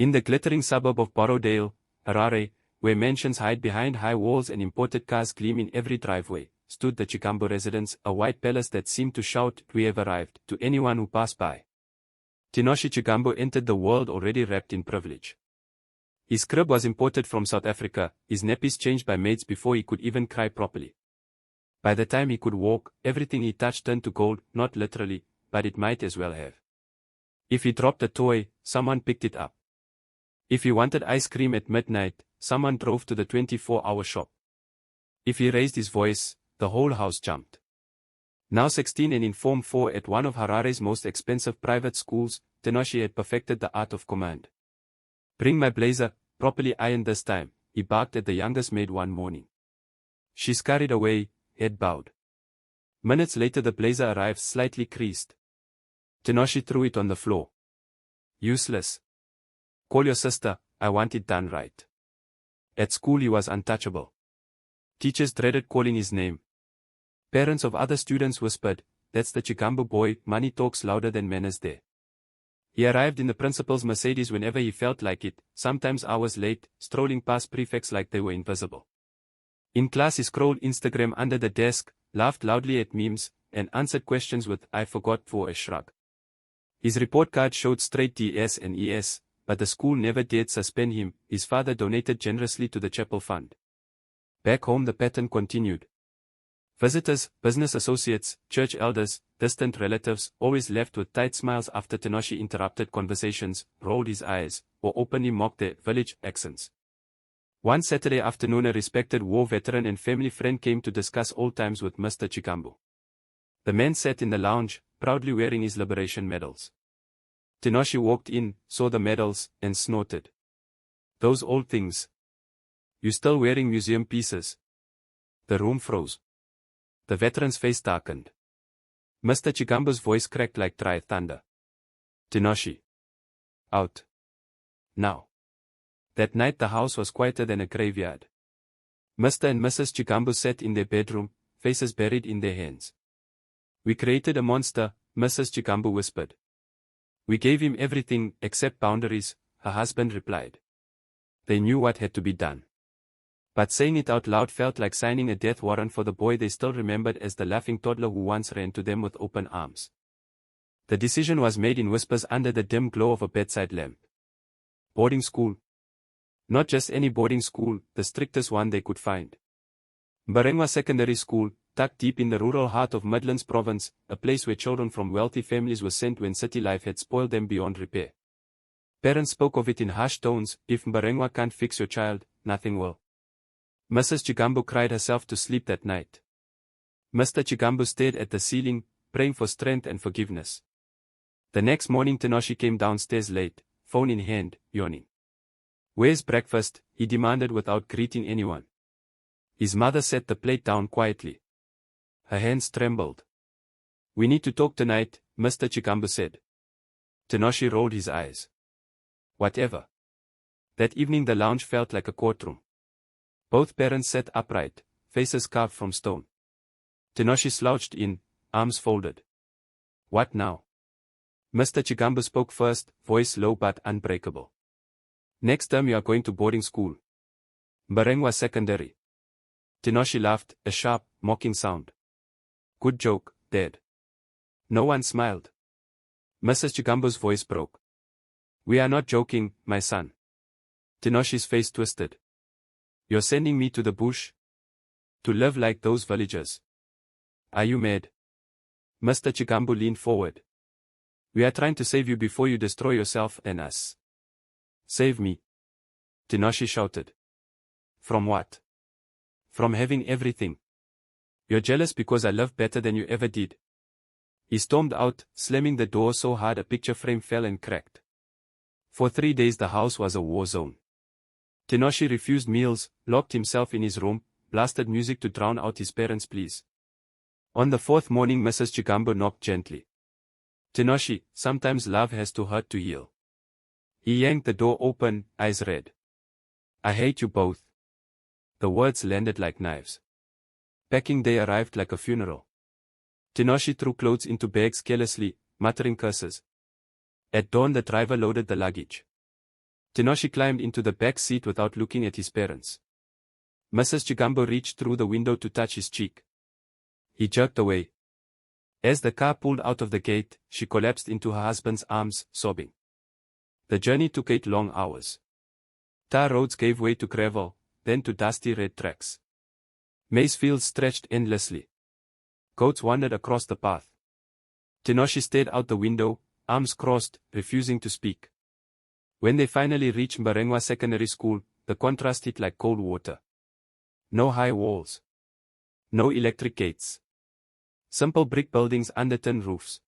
In the glittering suburb of Borrowdale, Harare, where mansions hide behind high walls and imported cars gleam in every driveway, stood the Chigumbu residence, a white palace that seemed to shout, "We have arrived," to anyone who passed by. Tinashe Chigumbu entered the world already wrapped in privilege. His crib was imported from South Africa, his nappies changed by maids before he could even cry properly. By the time he could walk, everything he touched turned to gold, not literally, but it might as well have. If he dropped a toy, someone picked it up. If he wanted ice cream at midnight, someone drove to the 24-hour shop. If he raised his voice, the whole house jumped. Now 16 and in Form 4 at one of Harare's most expensive private schools, Tinashe had perfected the art of command. "Bring my blazer, properly ironed this time," he barked at the youngest maid one morning. She scurried away, head bowed. Minutes later the blazer arrived slightly creased. Tinashe threw it on the floor. "Useless. Call your sister, I want it done right." At school he was untouchable. Teachers dreaded calling his name. Parents of other students whispered, "That's the Chigumbu boy, money talks louder than manners there." He arrived in the principal's Mercedes whenever he felt like it, sometimes hours late, strolling past prefects like they were invisible. In class he scrolled Instagram under the desk, laughed loudly at memes, and answered questions with "I forgot" for a shrug. His report card showed straight Ds and Es, but the school never dared suspend him. His father donated generously to the chapel fund. Back home the pattern continued. Visitors, business associates, church elders, distant relatives, always left with tight smiles after Tinashe interrupted conversations, rolled his eyes, or openly mocked their village accents. One Saturday afternoon a respected war veteran and family friend came to discuss old times with Mr. Chigumbu. The man sat in the lounge, proudly wearing his liberation medals. Tinashe walked in, saw the medals, and snorted. "Those old things. You still wearing museum pieces?" The room froze. The veteran's face darkened. Mr. Chigumbu's voice cracked like dry thunder. "Tinashe. Out. Now." That night the house was quieter than a graveyard. Mr. and Mrs. Chigumbu sat in their bedroom, faces buried in their hands. "We created a monster," Mrs. Chigumbu whispered. "We gave him everything, except boundaries," her husband replied. They knew what had to be done. But saying it out loud felt like signing a death warrant for the boy they still remembered as the laughing toddler who once ran to them with open arms. The decision was made in whispers under the dim glow of a bedside lamp. Boarding school. Not just any boarding school, the strictest one they could find. Mberengwa Secondary School, tucked deep in the rural heart of Midlands Province, a place where children from wealthy families were sent when city life had spoiled them beyond repair. Parents spoke of it in hushed tones, "If Mberengwa can't fix your child, nothing will." Mrs. Chigumbu cried herself to sleep that night. Mr. Chigumbu stared at the ceiling, praying for strength and forgiveness. The next morning Tinashe came downstairs late, phone in hand, yawning. "Where's breakfast?" he demanded without greeting anyone. His mother set the plate down quietly. Her hands trembled. "We need to talk tonight," Mr. Chigumbu said. Tinashe rolled his eyes. "Whatever." That evening the lounge felt like a courtroom. Both parents sat upright, faces carved from stone. Tinashe slouched in, arms folded. "What now?" Mr. Chigumbu spoke first, voice low but unbreakable. "Next term you are going to boarding school. Mberengwa Secondary." Tinashe laughed, a sharp, mocking sound. "Good joke, Dad." No one smiled. Mrs. Chigumbu's voice broke. "We are not joking, my son." Tinashe's face twisted. "You're sending me to the bush? To live like those villagers? Are you mad?" Mr. Chigumbu leaned forward. "We are trying to save you before you destroy yourself and us." "Save me?" Tinashe shouted. "From what?" "From having everything. You're jealous because I live better than you ever did." He stormed out, slamming the door so hard a picture frame fell and cracked. For 3 days the house was a war zone. Tinashe refused meals, locked himself in his room, blasted music to drown out his parents' pleas. On the 4th morning Mrs. Chigumbu knocked gently. "Tinashe, sometimes love has to hurt to heal." He yanked the door open, eyes red. "I hate you both." The words landed like knives. Packing day arrived like a funeral. Tinashe threw clothes into bags carelessly, muttering curses. At dawn the driver loaded the luggage. Tinashe climbed into the back seat without looking at his parents. Mrs. Chigumbu reached through the window to touch his cheek. He jerked away. As the car pulled out of the gate, she collapsed into her husband's arms, sobbing. The journey took 8 long hours. Tar roads gave way to gravel, then to dusty red tracks. Maize fields stretched endlessly. Goats wandered across the path. Tinashe stared out the window, arms crossed, refusing to speak. When they finally reached Mberengwa Secondary School, the contrast hit like cold water. No high walls. No electric gates. Simple brick buildings under tin roofs.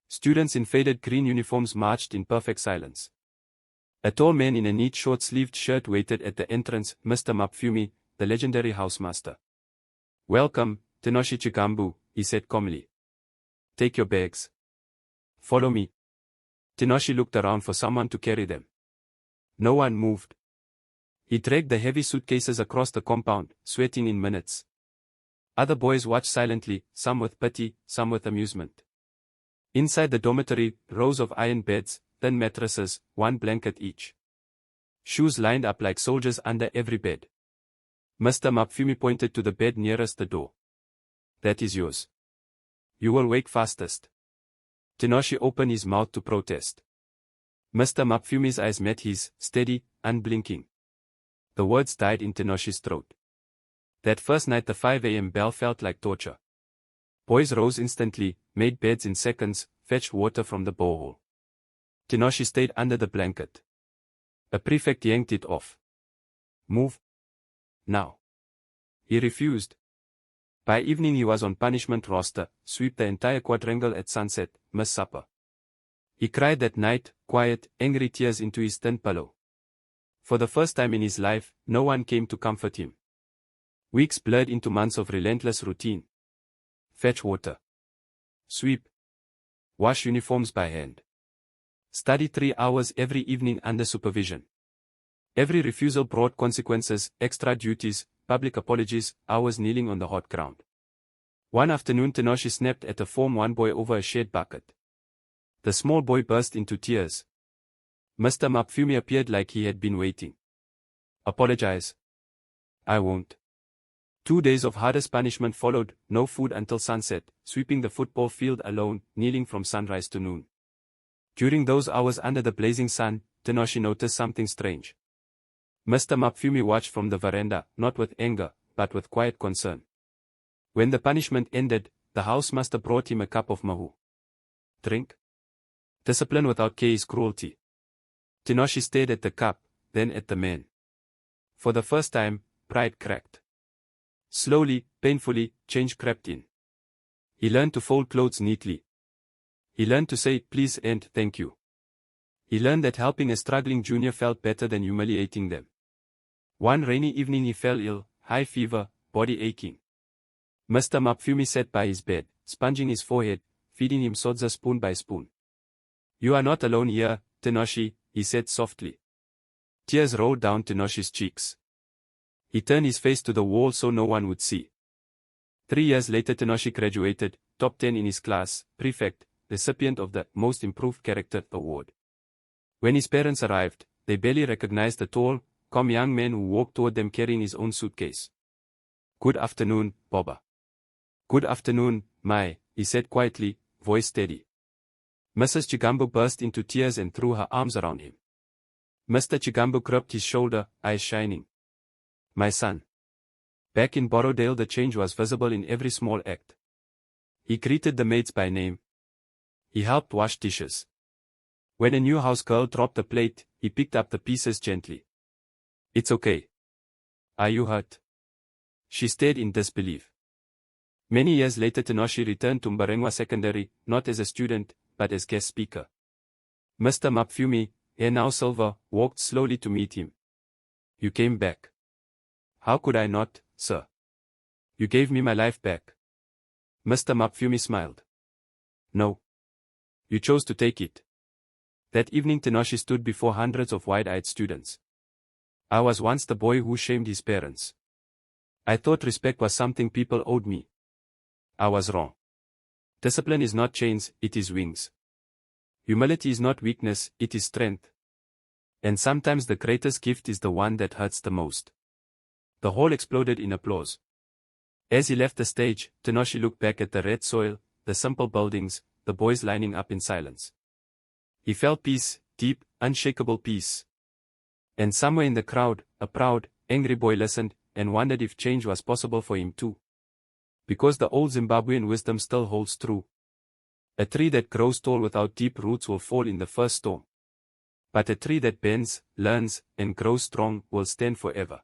Students in faded green uniforms marched in perfect silence. A tall man in a neat short-sleeved shirt waited at the entrance, Mr. Mapfumi, the legendary housemaster. "Welcome, Tinashe Chigumbu," he said calmly. "Take your bags. Follow me." Tinashe looked around for someone to carry them. No one moved. He dragged the heavy suitcases across the compound, sweating in minutes. Other boys watched silently, some with pity, some with amusement. Inside the dormitory, rows of iron beds, thin mattresses, 1 blanket each. Shoes lined up like soldiers under every bed. Mr. Mapfumi pointed to the bed nearest the door. "That is yours. You will wake fastest." Tinashe opened his mouth to protest. Mr. Mapfumi's eyes met his, steady, unblinking. The words died in Tinashe's throat. That first night the 5 a.m. bell felt like torture. Boys rose instantly, made beds in seconds, fetched water from the borehole. Tinashe stayed under the blanket. A prefect yanked it off. "Move. Now." He refused. By evening he was on punishment roster, sweep the entire quadrangle at sunset, miss supper. He cried that night, quiet, angry tears into his thin pillow. For the first time in his life, no one came to comfort him. Weeks blurred into months of relentless routine. Fetch water. Sweep. Wash uniforms by hand. Study 3 hours every evening under supervision. Every refusal brought consequences, extra duties, public apologies, hours kneeling on the hot ground. One afternoon Tinashe snapped at a Form 1 boy over a shared bucket. The small boy burst into tears. Mr. Mapfumi appeared like he had been waiting. "Apologize." "I won't." 2 days of hardest punishment followed, no food until sunset, sweeping the football field alone, kneeling from sunrise to noon. During those hours under the blazing sun, Tinashe noticed something strange. Mr. Mapfumi watched from the veranda, not with anger, but with quiet concern. When the punishment ended, the housemaster brought him a cup of mahu. "Drink." Discipline without care is cruelty. Tinashe stared at the cup, then at the man. For the first time, pride cracked. Slowly, painfully, change crept in. He learned to fold clothes neatly. He learned to say please and thank you. He learned that helping a struggling junior felt better than humiliating them. One rainy evening he fell ill, high fever, body aching. Mr. Mapfumi sat by his bed, sponging his forehead, feeding him sodza spoon by spoon. "You are not alone here, Tinashe," he said softly. Tears rolled down Tinashe's cheeks. He turned his face to the wall so no one would see. 3 years later Tinashe graduated, top 10 in his class, prefect, recipient of the Most Improved Character Award. When his parents arrived, they barely recognized the tall, calm young man who walked toward them carrying his own suitcase. "Good afternoon, Baba." "Good afternoon, Mai," he said quietly, voice steady. Mrs. Chigumbu burst into tears and threw her arms around him. Mr. Chigumbu gripped his shoulder, eyes shining. "My son." Back in Borrowdale the change was visible in every small act. He greeted the maids by name. He helped wash dishes. When a new house girl dropped a plate, he picked up the pieces gently. "It's okay. Are you hurt?" She stared in disbelief. Many years later Tinashe returned to Mberengwa Secondary, not as a student, but as guest speaker. Mr. Mapfumi, hair now silver, walked slowly to meet him. "You came back." "How could I not, sir? You gave me my life back." Mr. Mapfumi smiled. "No. You chose to take it." That evening Tinashe stood before hundreds of wide-eyed students. "I was once the boy who shamed his parents. I thought respect was something people owed me. I was wrong. Discipline is not chains, it is wings. Humility is not weakness, it is strength. And sometimes the greatest gift is the one that hurts the most. The hall exploded in applause. As he left the stage, Tinashe looked back at the red soil, the simple buildings, the boys lining up in silence. He felt peace, deep, unshakable peace. And somewhere in the crowd, a proud, angry boy listened, and wondered if change was possible for him too. Because the old Zimbabwean wisdom still holds true. A tree that grows tall without deep roots will fall in the first storm. But a tree that bends, learns, and grows strong will stand forever.